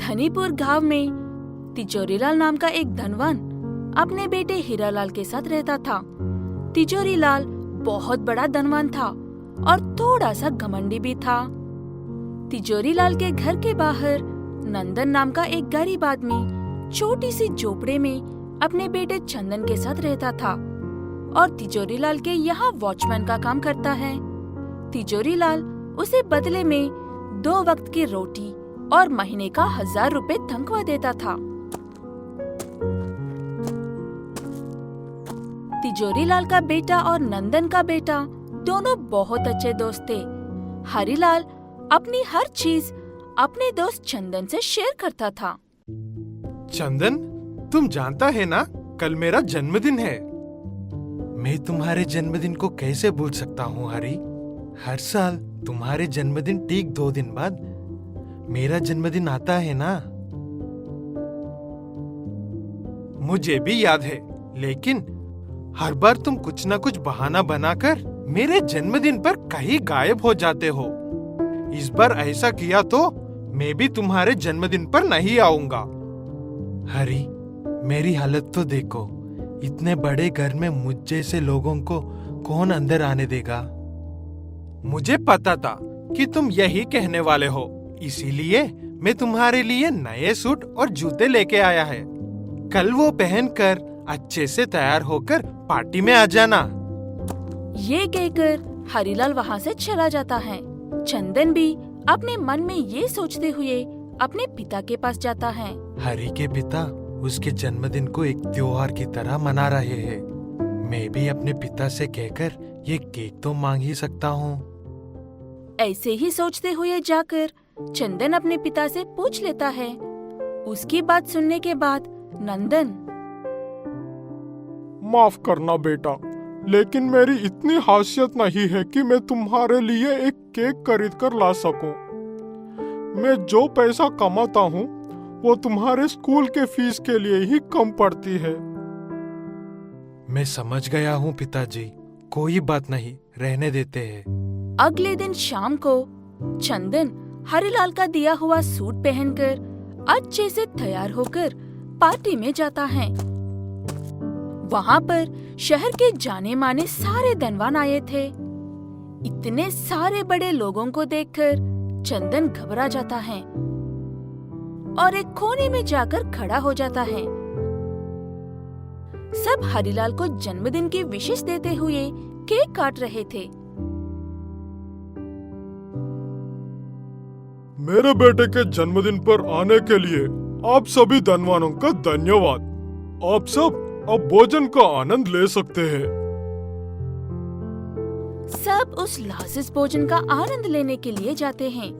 धनीपुर गांव में तिजोरीलाल नाम का एक धनवान अपने बेटे हीरालाल के साथ रहता था। तिजोरीलाल बहुत बड़ा धनवान था और थोड़ा सा घमंडी भी था। तिजोरीलाल के घर के बाहर नंदन नाम का एक गरीब आदमी छोटी सी झोपड़े में अपने बेटे चंदन के साथ रहता था और तिजोरीलाल के यहाँ वॉचमैन का काम करता है। तिजोरीलाल उसे बदले में 2 वक्त की रोटी और महीने का 1000 रुपए तनख्वाह देता था। तिजोरीलाल का बेटा और नंदन का बेटा दोनों बहुत अच्छे दोस्त थे। हरिलाल अपनी हर चीज अपने दोस्त चंदन से शेयर करता था। चंदन, तुम जानता है ना, कल मेरा जन्मदिन है। मैं तुम्हारे जन्मदिन को कैसे भूल सकता हूँ हरी। हर साल तुम्हारे जन्मदिन ठीक 2 दिन बाद मेरा जन्मदिन आता है ना। मुझे भी याद है, लेकिन हर बार तुम कुछ न कुछ बहाना बनाकर मेरे जन्मदिन पर कहीं गायब हो जाते हो। इस बार ऐसा किया तो मैं भी तुम्हारे जन्मदिन पर नहीं आऊंगा। हरी, मेरी हालत तो देखो। इतने बड़े घर में मुझ जैसे लोगों को कौन अंदर आने देगा। मुझे पता था कि तुम यही कहने वाले हो, इसीलिए मैं तुम्हारे लिए नए सूट और जूते लेके आया है। कल वो पहनकर अच्छे से तैयार होकर पार्टी में आ जाना। ये कहकर हरिलाल वहाँ से चला जाता है। चंदन भी अपने मन में ये सोचते हुए अपने पिता के पास जाता है। हरी के पिता उसके जन्मदिन को एक त्योहार की तरह मना रहे हैं। मैं भी अपने पिता से कहकर ये केक तो मांग ही सकता हूँ। ऐसे ही सोचते हुए जाकर चंदन अपने पिता से पूछ लेता है। उसकी बात सुनने के बाद नंदन, माफ करना बेटा, लेकिन मेरी इतनी हैसियत नहीं है कि मैं तुम्हारे लिए एक केक खरीद कर ला सकूं। मैं जो पैसा कमाता हूँ वो तुम्हारे स्कूल के फीस के लिए ही कम पड़ती है। मैं समझ गया हूँ पिताजी, कोई बात नहीं, रहने देते हैं। अगले दिन शाम को चंदन हरिलाल का दिया हुआ सूट पहनकर अच्छे से तैयार होकर पार्टी में जाता है। वहाँ पर शहर के जाने माने सारे धनवान आए थे। इतने सारे बड़े लोगों को देखकर चंदन घबरा जाता है और एक कोने में जाकर खड़ा हो जाता है। सब हरिलाल को जन्मदिन की विशेष देते हुए केक काट रहे थे। मेरे बेटे के जन्मदिन पर आने के लिए आप सभी धनवानों का धन्यवाद। आप सब अब भोजन का आनंद ले सकते हैं। सब उस लाजिज भोजन का आनंद लेने के लिए जाते हैं।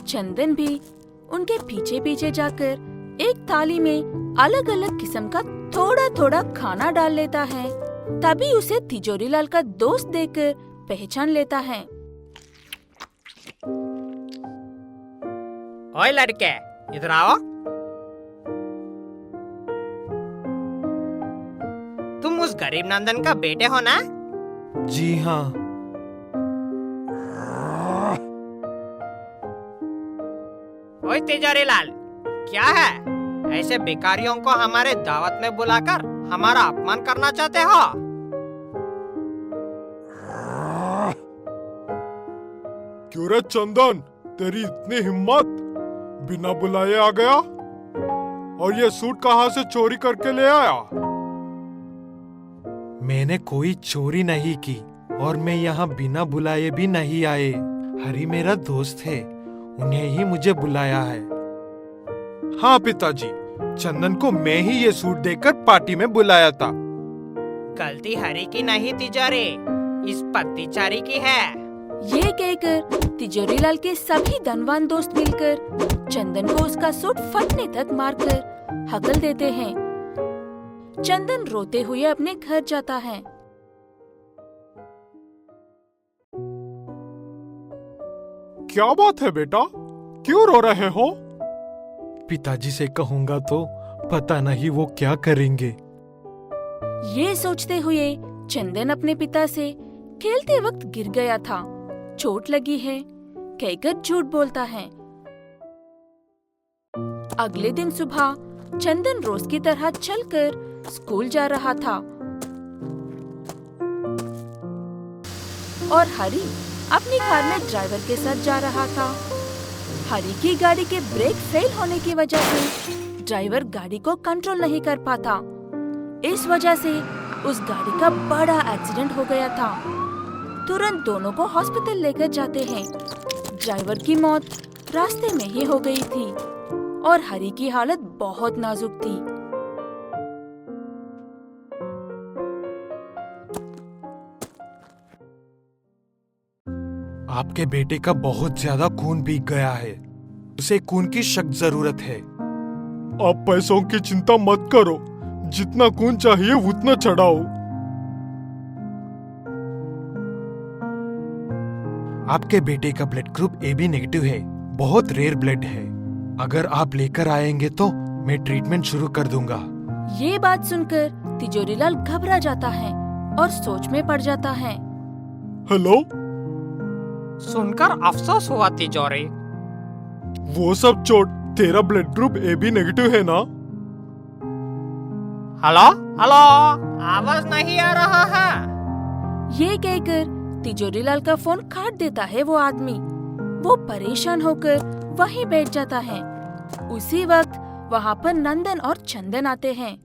चंदन भी उनके पीछे पीछे जाकर एक थाली में अलग अलग किस्म का थोड़ा थोड़ा खाना डाल लेता है। तभी उसे तिजोरीलाल का दोस्त देखकर पहचान लेता है। ओए लड़के, इधर आओ। तुम उस गरीब नंदन का बेटे हो ना? जी हाँ। ओए तिजोरीलाल, क्या है? ऐसे भिखारियों को हमारे दावत में बुलाकर हमारा अपमान करना चाहते हो? क्यों रे चंदन, तेरी इतनी हिम्मत? बिना बुलाए आ गया और ये सूट कहाँ से चोरी करके ले आया? मैंने कोई चोरी नहीं की और मैं यहाँ बिना बुलाए भी नहीं आए। हरी मेरा दोस्त है, उन्हें ही मुझे बुलाया है। हाँ पिताजी, चंदन को मैं ही ये सूट देकर पार्टी में बुलाया था। गलती हरी की नहीं तिजोरी, इस पत्तीचारी की है। ये कहकर तिजोरीलाल के सभी धनवान दोस्त मिलकर चंदन को उसका सूट फटने तक मारकर हकल देते हैं। चंदन रोते हुए अपने घर जाता है। क्या बात है बेटा, क्यों रो रहे हो? पिताजी से कहूँगा तो पता नहीं वो क्या करेंगे। ये सोचते हुए चंदन अपने पिता से खेलते वक्त गिर गया था। चोट लगी है। कहकर झूठ बोलता है। अगले दिन सुबह चंदन रोज की तरह चलकर स्कूल जा रहा था और हरी अपनी कार में ड्राइवर के साथ जा रहा था। हरी की गाड़ी के ब्रेक फेल होने की वजह से ड्राइवर गाड़ी को कंट्रोल नहीं कर पाता। इस वजह से उस गाड़ी का बड़ा एक्सीडेंट हो गया था। तुरंत दोनों को हॉस्पिटल लेकर जाते हैं। ड्राइवर की मौत रास्ते में ही हो गई थी और हरी की हालत बहुत नाजुक थी। आपके बेटे का बहुत ज्यादा खून भीग गया है, उसे खून की सख्त जरूरत है। आप पैसों की चिंता मत करो, जितना खून चाहिए उतना चढ़ाओ। आपके बेटे का ब्लड ग्रुप AB नेगेटिव है, बहुत रेयर ब्लड है। अगर आप लेकर आएंगे तो मैं ट्रीटमेंट शुरू कर दूंगा। ये बात सुनकर तिजोरीलाल घबरा जाता है और सोच में पड़ जाता है। हेलो, सुनकर अफसोस हुआ तिजोरी। वो सब छोड़, तेरा ब्लड ग्रुप AB नेगेटिव है ना? हेलो हेलो, आवाज नहीं आ रहा है। ये कहकर तिजोरीलाल का फोन काट देता है वो आदमी। वो परेशान होकर वहीं बैठ जाता है। उसी वक्त वहाँ पर नंदन और चंदन आते हैं।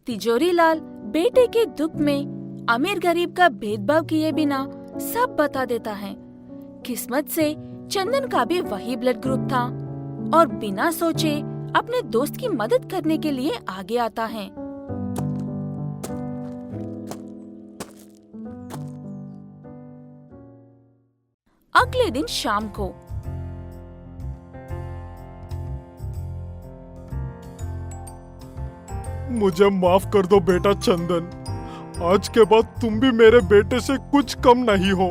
तिजोरीलाल बेटे के दुख में अमीर गरीब का भेदभाव किए बिना सब बता देता है। किस्मत से चंदन का भी वही ब्लड ग्रुप था और बिना सोचे अपने दोस्त की मदद करने के लिए आगे आता है। अगले दिन शाम को मुझे माफ कर दो बेटा चंदन, आज के बाद तुम भी मेरे बेटे से कुछ कम नहीं हो।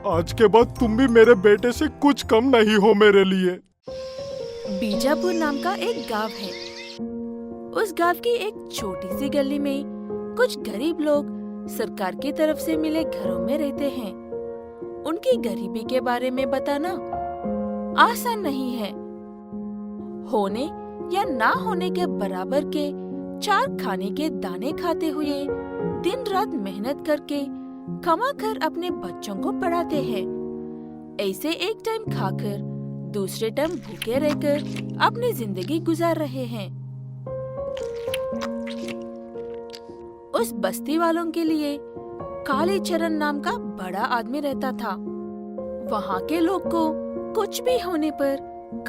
आज के बाद तुम भी मेरे बेटे से कुछ कम नहीं हो मेरे लिए। बीजापुर नाम का एक गांव है। उस गांव की एक छोटी सी गली में कुछ गरीब लोग सरकार की तरफ से मिले घरों में रहते हैं। उनकी गरीबी के बारे में बताना आसान नहीं है। होने या ना होने के बराबर के 4 खाने के दाने खाते हुए दिन रात मेहनत करके कमा कर अपने बच्चों को पढ़ाते हैं। ऐसे एक टाइम खाकर दूसरे टाइम भूखे रहकर अपनी जिंदगी गुजार रहे हैं। उस बस्ती वालों के लिए कालीचरण नाम का बड़ा आदमी रहता था। वहाँ के लोग को कुछ भी होने पर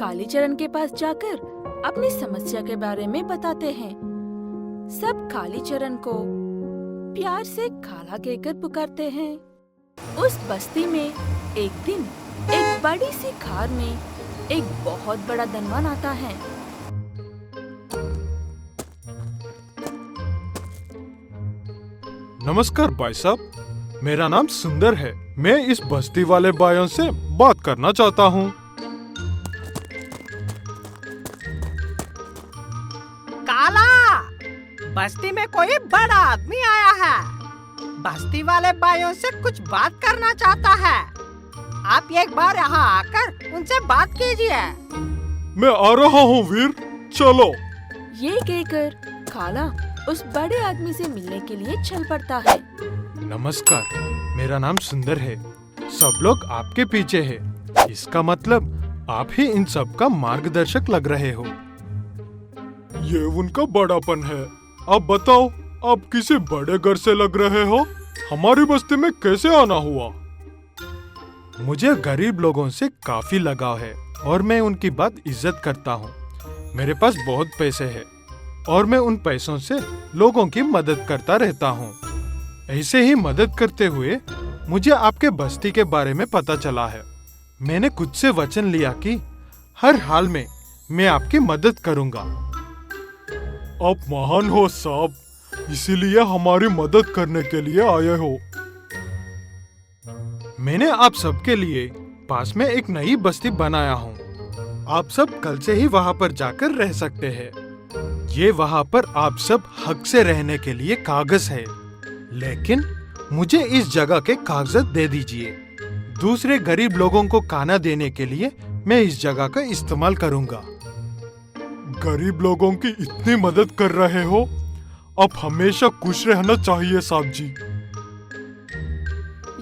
कालीचरण के पास जाकर अपनी समस्या के बारे में बताते हैं। सब कालीचरण को प्यार से काला कहकर पुकारते हैं। उस बस्ती में एक दिन एक बड़ी सी खार में एक बहुत बड़ा धनवान आता है। नमस्कार भाई साहब, मेरा नाम सुंदर है। मैं इस बस्ती वाले भाइयों से बात करना चाहता हूँ। काला, बस्ती में कोई बड़ा आदमी आया है। बस्ती वाले भाइयों से कुछ बात करना चाहता है। आप एक बार यहाँ आकर उनसे बात कीजिए। मैं आ रहा हूँ वीर, चलो। ये कहकर काला उस बड़े आदमी से मिलने के लिए चल पड़ता है। नमस्कार, मेरा नाम सुंदर है। सब लोग आपके पीछे हैं। इसका मतलब आप ही इन सब का मार्गदर्शक लग रहे हो। ये उनका बड़ापन है। अब बताओ, आप किसी बड़े घर से लग रहे हो? हमारी बस्ती में कैसे आना हुआ? मुझे गरीब लोगों से काफी लगाव है और मैं उनकी बात इज्जत करता हूँ। मेरे पास बहुत पैसे हैं और मैं उन पैसों से लोगों की मदद करता रहता हूँ। ऐसे ही मदद करते हुए मुझे आपके बस्ती के बारे में पता चला है। मैंने खुद से वचन लिया कि हर हाल में मैं आपकी मदद करूँगा। आप महान हो साहब, इसीलिए हमारी मदद करने के लिए आए हो। मैंने आप सबके लिए पास में एक नई बस्ती बनाया हूँ। आप सब कल से ही वहाँ पर जाकर रह सकते हैं। ये वहाँ पर आप सब हक से रहने के लिए कागज है, लेकिन मुझे इस जगह के कागजात दे दीजिए। दूसरे गरीब लोगों को खाना देने के लिए मैं इस जगह का इस्तेमाल करूंगा। गरीब लोगों की इतनी मदद कर रहे हो, अब हमेशा खुश रहना चाहिए साहब जी।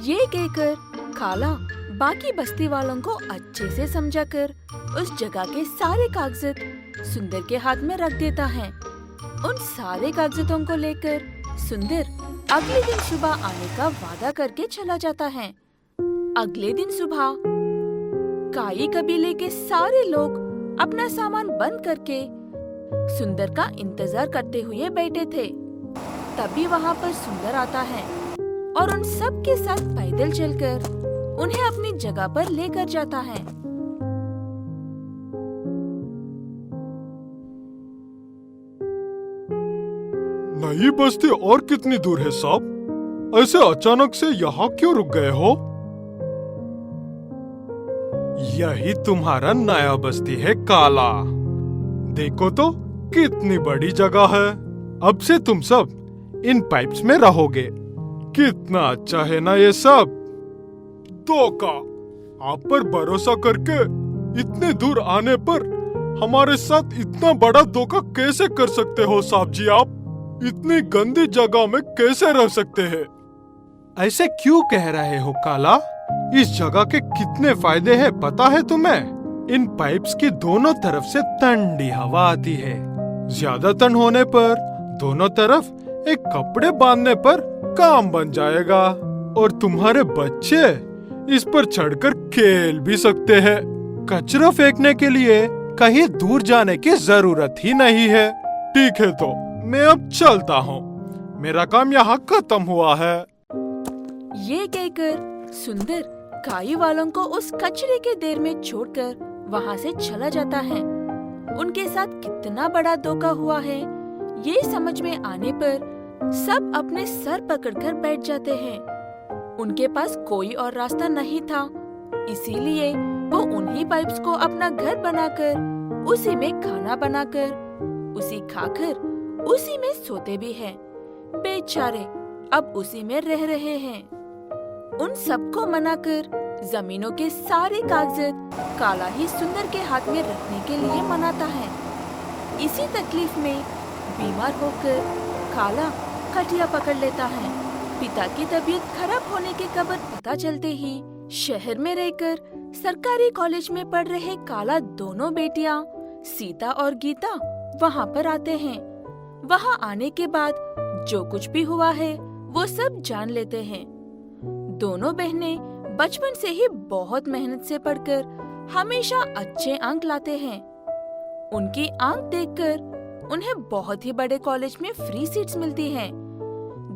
ये कहकर काला बाकी बस्ती वालों को अच्छे से समझाकर उस जगह के सारे कागजात सुंदर के हाथ में रख देता है। उन सारे कागजातों को लेकर सुंदर अगले दिन सुबह आने का वादा करके चला जाता है। अगले दिन सुबह काई कबीले के सारे लोग अपना सामान बंद करके सुंदर का इंतजार करते हुए बैठे थे। तभी वहाँ पर सुंदर आता है और उन सब के साथ पैदल चलकर उन्हें अपनी जगह पर लेकर जाता है। नई बस्ती और कितनी दूर है साहब? ऐसे अचानक से यहाँ क्यों रुक गए हो? यही तुम्हारा नया बस्ती है काला। देखो तो कितनी बड़ी जगह है। अब से तुम सब इन पाइप्स में रहोगे। कितना अच्छा है ना ये सब। धोखा, आप पर भरोसा करके इतने दूर आने पर हमारे साथ इतना बड़ा धोखा कैसे कर सकते हो साहब जी? आप इतनी गंदी जगह में कैसे रह सकते हैं? ऐसे क्यों कह रहे हो काला? इस जगह के कितने फायदे हैं पता है तुम्हें? इन पाइप्स की दोनों तरफ से ठंडी हवा आती है। ज्यादा ठंड होने पर दोनों तरफ एक कपड़े बांधने पर काम बन जाएगा और तुम्हारे बच्चे इस पर चढ़कर खेल भी सकते हैं। कचरा फेंकने के लिए कहीं दूर जाने की जरूरत ही नहीं है। ठीक है तो मैं अब चलता हूँ। मेरा काम यहाँ खत्म हुआ है। ये कहकर सुंदर काई वालों को उस कचरे के ढेर में छोड़कर वहाँ से चला जाता है। उनके साथ कितना बड़ा धोखा हुआ है ये समझ में आने पर सब अपने सर पकड़कर बैठ जाते हैं। उनके पास कोई और रास्ता नहीं था, इसीलिए वो उन्हीं पाइप्स को अपना घर बनाकर उसी में खाना बनाकर उसी खाकर उसी में सोते भी हैं। बेचारे अब उसी में रह रहे हैं। उन सबको मनाकर जमीनों के सारे कागजात काला ही सुंदर के हाथ में रखने के लिए मनाता है। इसी तकलीफ में बीमार होकर काला खटिया पकड़ लेता है। पिता की तबीयत खराब होने की खबर पता चलते ही शहर में रहकर सरकारी कॉलेज में पढ़ रहे काला दोनों बेटियां सीता और गीता वहाँ पर आते हैं। वहाँ आने के बाद जो कुछ भी हुआ है वो सब जान लेते हैं। दोनों बहनें बचपन से ही बहुत मेहनत से पढ़कर हमेशा अच्छे अंक लाते हैं। उनकी अंक देखकर उन्हें बहुत ही बड़े कॉलेज में फ्री सीट्स मिलती हैं।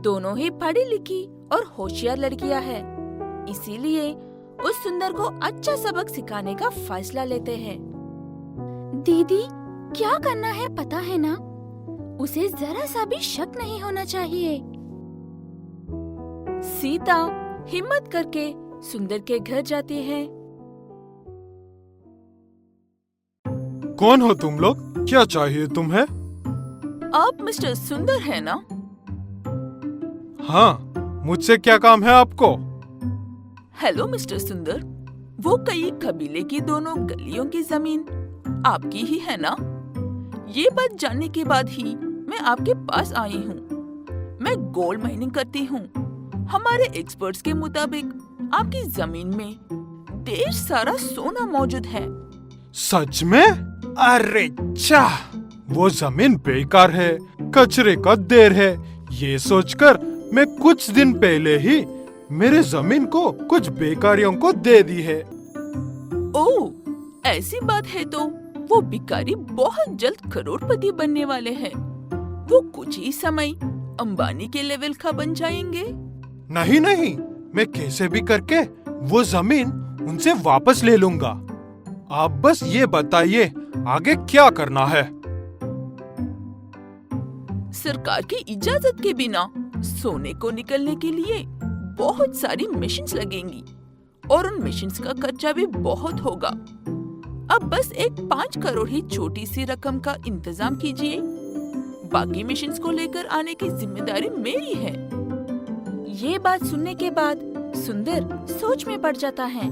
दोनों ही पढ़ी लिखी और होशियार लड़कियां हैं, इसीलिए उस सुंदर को अच्छा सबक सिखाने का फैसला लेते हैं। दीदी, क्या करना है पता है ना? उसे जरा सा भी शक नहीं होना चाहिए। सीता हिम्मत करके सुंदर के घर जाती है। कौन हो तुम लोग? क्या चाहिए तुम्हें? आप मिस्टर सुंदर है ना? हाँ, मुझसे क्या काम है आपको? हेलो मिस्टर सुंदर, वो कई कबीले की दोनों गलियों की जमीन आपकी ही है ना? ये बात जानने के बाद ही मैं आपके पास आई हूँ। मैं गोल्ड माइनिंग करती हूँ। हमारे एक्सपर्ट्स के मुताबिक आपकी जमीन में ढेर सारा सोना मौजूद है। सच में? अरे चा, वो जमीन बेकार है, कचरे का ढेर है। ये सोचकर मैं कुछ दिन पहले ही मेरे जमीन को कुछ बेकारियों को दे दी है। ओह, ऐसी बात है तो वो भिखारी बहुत जल्द करोड़पति बनने वाले हैं। वो कुछ ही समय अंबानी के लेवल का बन जाएंगे। नहीं नहीं, मैं कैसे भी करके वो जमीन उनसे वापस ले लूंगा। आप बस ये बताइए आगे क्या करना है। सरकार की इजाजत के बिना सोने को निकलने के लिए बहुत सारी मशीन्स लगेंगी और उन मशीन्स का खर्चा भी बहुत होगा। अब बस एक 5 करोड़ ही छोटी सी रकम का इंतजाम कीजिए। बाकी मशीन्स को लेकर आने की जिम्मेदारी मेरी है। ये बात सुनने के बाद सुंदर सोच में पड़ जाता है।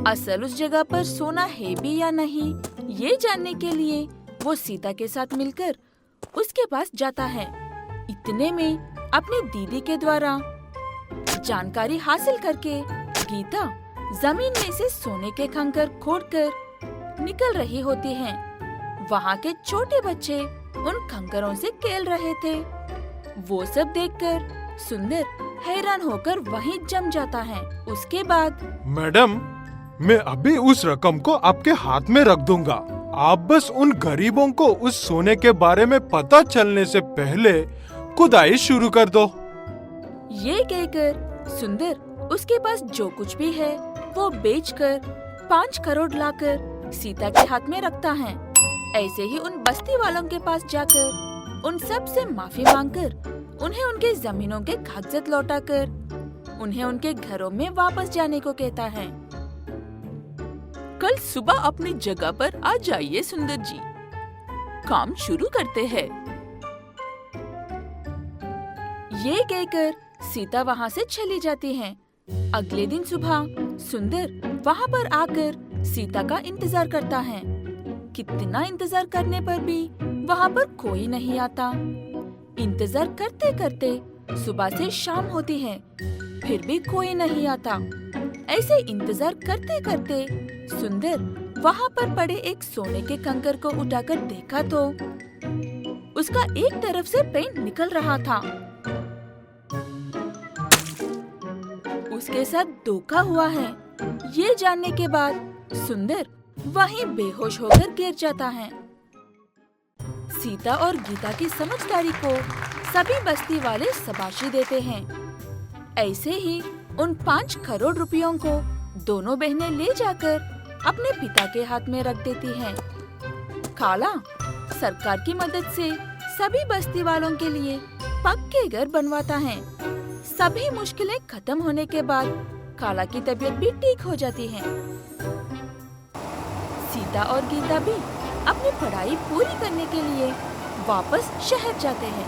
असल उस जगह पर सोना है भी या नहीं, ये जानने के लिए वो सीता के साथ मिलकर उसके पास जाता है। इतने में अपनी दीदी के द्वारा जानकारी हासिल करके गीता जमीन में से सोने के कंकर खोदकर निकल रही होती है। वहाँ के छोटे बच्चे उन कंकरों से खेल रहे थे। वो सब देखकर सुंदर हैरान होकर वहीं जम जाता है। उसके बाद मैडम, मैं अभी उस रकम को आपके हाथ में रख दूंगा। आप बस उन गरीबों को उस सोने के बारे में पता चलने से पहले खुदाई शुरू कर दो। ये कहकर सुंदर उसके पास जो कुछ भी है वो बेचकर 5 करोड़ लाकर सीता के हाथ में रखता है। ऐसे ही उन बस्ती वालों के पास जाकर उन सब से माफी मांगकर उन्हें उनके जमीनों के कागजात लौटाकर उन्हें उनके घरों में वापस जाने को कहता है। कल सुबह अपनी जगह पर आ जाइए सुंदर जी, काम शुरू करते हैं। ये कहकर सीता वहाँ से चली जाती है। अगले दिन सुबह सुंदर वहाँ पर आकर सीता का इंतजार करता है। कितना इंतजार करने पर भी वहाँ पर कोई नहीं आता। इंतजार करते करते सुबह से शाम होती है, फिर भी कोई नहीं आता। ऐसे इंतजार करते करते सुंदर वहाँ पर पड़े एक सोने के कंकर को उठाकर देखा तो उसका एक तरफ से पेंट निकल रहा था। उसके साथ धोखा हुआ है, ये जानने के बाद सुंदर वहीं बेहोश होकर गिर जाता है। सीता और गीता की समझदारी को सभी बस्ती वाले शाबाशी देते हैं। ऐसे ही उन 5 करोड़ रुपयों को दोनों बहनें ले जाकर अपने पिता के हाथ में रख देती हैं। काला सरकार की मदद से सभी बस्ती वालों के लिए पक्के घर बनवाता है। सभी मुश्किलें खत्म होने के बाद काला की तबीयत भी ठीक हो जाती है। सीता और गीता भी अपनी पढ़ाई पूरी करने के लिए वापस शहर जाते हैं।